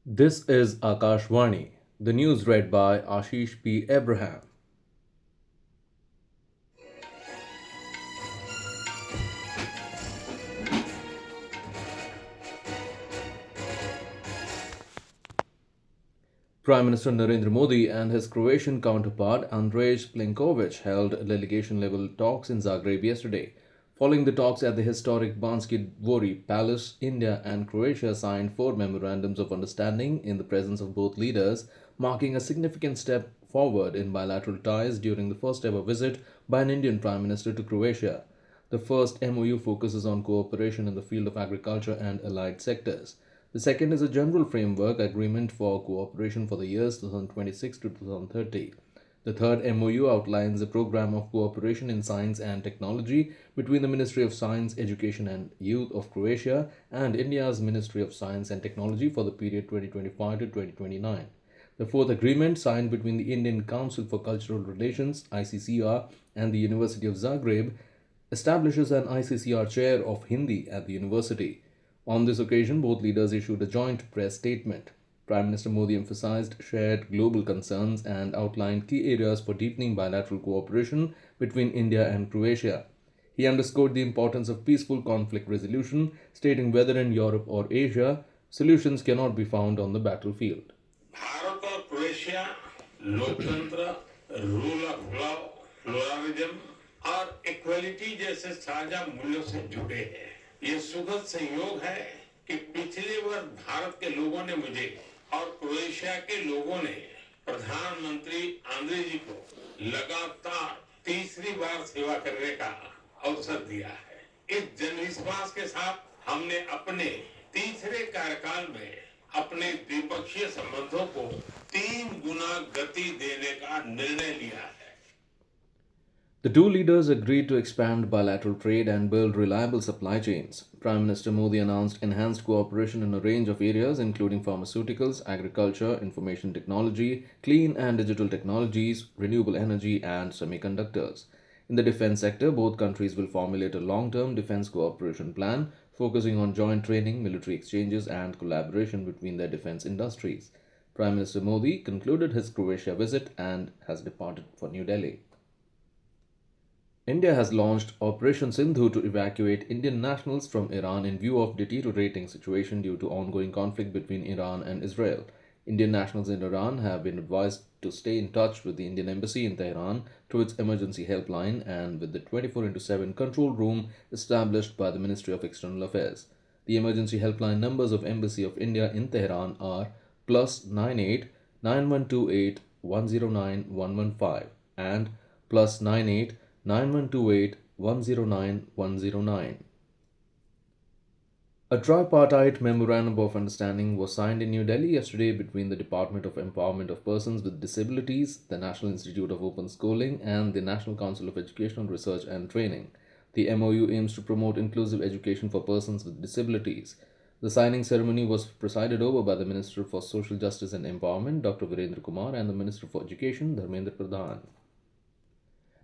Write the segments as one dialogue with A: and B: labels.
A: This is Akashvani. The news read by Ashish P. Abraham. Prime Minister Narendra Modi and his Croatian counterpart Andrej Plenković held delegation level talks in Zagreb yesterday. Following the talks at the historic Banski Dvori Palace, India and Croatia signed four memorandums of understanding in the presence of both leaders, marking a significant step forward in bilateral ties during the first ever visit by an Indian Prime Minister to Croatia. The first MOU focuses on cooperation in the field of agriculture and allied sectors. The second is a general framework agreement for cooperation for the years 2026 to 2030. The third MOU outlines a program of cooperation in science and technology between the Ministry of Science, Education and Youth of Croatia and India's Ministry of Science and Technology for the period 2025 to 2029. The fourth agreement, signed between the Indian Council for Cultural Relations (ICCR) and the University of Zagreb, establishes an ICCR chair of Hindi at the university. On this occasion, both leaders issued a joint press statement. Prime Minister Modi emphasized shared global concerns and outlined key areas for deepening bilateral cooperation between India and Croatia. He underscored the importance of peaceful conflict resolution, stating whether in Europe or Asia, solutions cannot be found on the battlefield.
B: Bharat और Croatia लोकतंत्र, rule of law, pluralism और equality जैसे साझा मूल्यों से जुड़े हैं। ये सुखद संयोग है कि पिछले वर्ष भारत के लोगों ने मुझे और क्रोएशिया के लोगों ने प्रधानमंत्री आंद्रे जी को लगातार तीसरी बार सेवा करने का अवसर दिया है। इस जनविश्वास के साथ हमने अपने तीसरे कार्यकाल में अपने द्विपक्षीय संबंधों को 3 गुना गति देने का निर्णय लिया है।
A: The two leaders agreed to expand bilateral trade and build reliable supply chains. Prime Minister Modi announced enhanced cooperation in a range of areas, including pharmaceuticals, agriculture, information technology, clean and digital technologies, renewable energy, and semiconductors. In the defense sector, both countries will formulate a long term defense cooperation plan focusing on joint training, military exchanges, and collaboration between their defense industries. Prime Minister Modi concluded his Croatia visit and has departed for New Delhi. India has launched Operation Sindhu to evacuate Indian nationals from Iran in view of deteriorating situation due to ongoing conflict between Iran and Israel. Indian nationals in Iran have been advised to stay in touch with the Indian embassy in Tehran through its emergency helpline and with the 24/7 control room established by the Ministry of External Affairs. The emergency helpline numbers of Embassy of India in Tehran are +98 9128 109 115 and +98 9128 109 109. A tripartite memorandum of understanding was signed in New Delhi yesterday between the Department of Empowerment of Persons with Disabilities, the National Institute of Open Schooling, and the National Council of Educational Research and Training. The MOU aims to promote inclusive education for persons with disabilities. The signing ceremony was presided over by the Minister for Social Justice and Empowerment, Dr. Virendra Kumar, and the Minister for Education, Dharmendra Pradhan.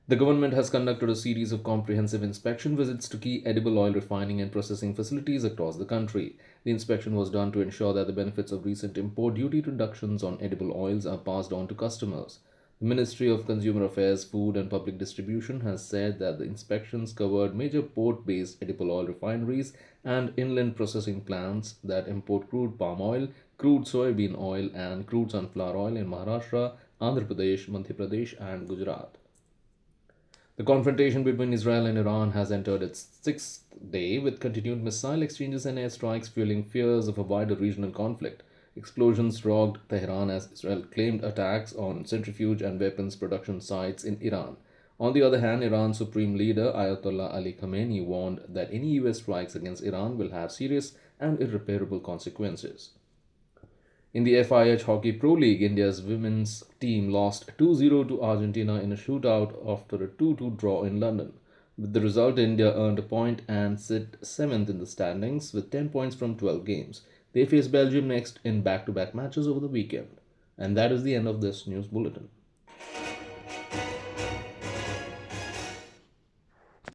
A: The government has conducted a series of comprehensive inspection visits to key edible oil refining and processing facilities across the country. The inspection was done to ensure that the benefits of recent import duty reductions on edible oils are passed on to customers. The Ministry of Consumer Affairs, Food and Public Distribution has said that the inspections covered major port based edible oil refineries and inland processing plants that import crude palm oil, crude soybean oil, and crude sunflower oil in Maharashtra, Andhra Pradesh, Madhya Pradesh, and Gujarat. The confrontation between Israel and Iran has entered its sixth day with continued missile exchanges and airstrikes fueling fears of a wider regional conflict. Explosions rocked Tehran as Israel claimed attacks on centrifuge and weapons production sites in Iran. On the other hand, Iran's supreme leader Ayatollah Ali Khamenei warned that any US strikes against Iran will have serious and irreparable consequences. In the FIH Hockey Pro League, India's women's team lost 2-0 to Argentina in a shootout after a 2-2 draw in London. With the result, India earned a point and sit 7th in the standings with 10 points from 12 games. They face Belgium next in back to back matches over the weekend. And that is the end of this news bulletin.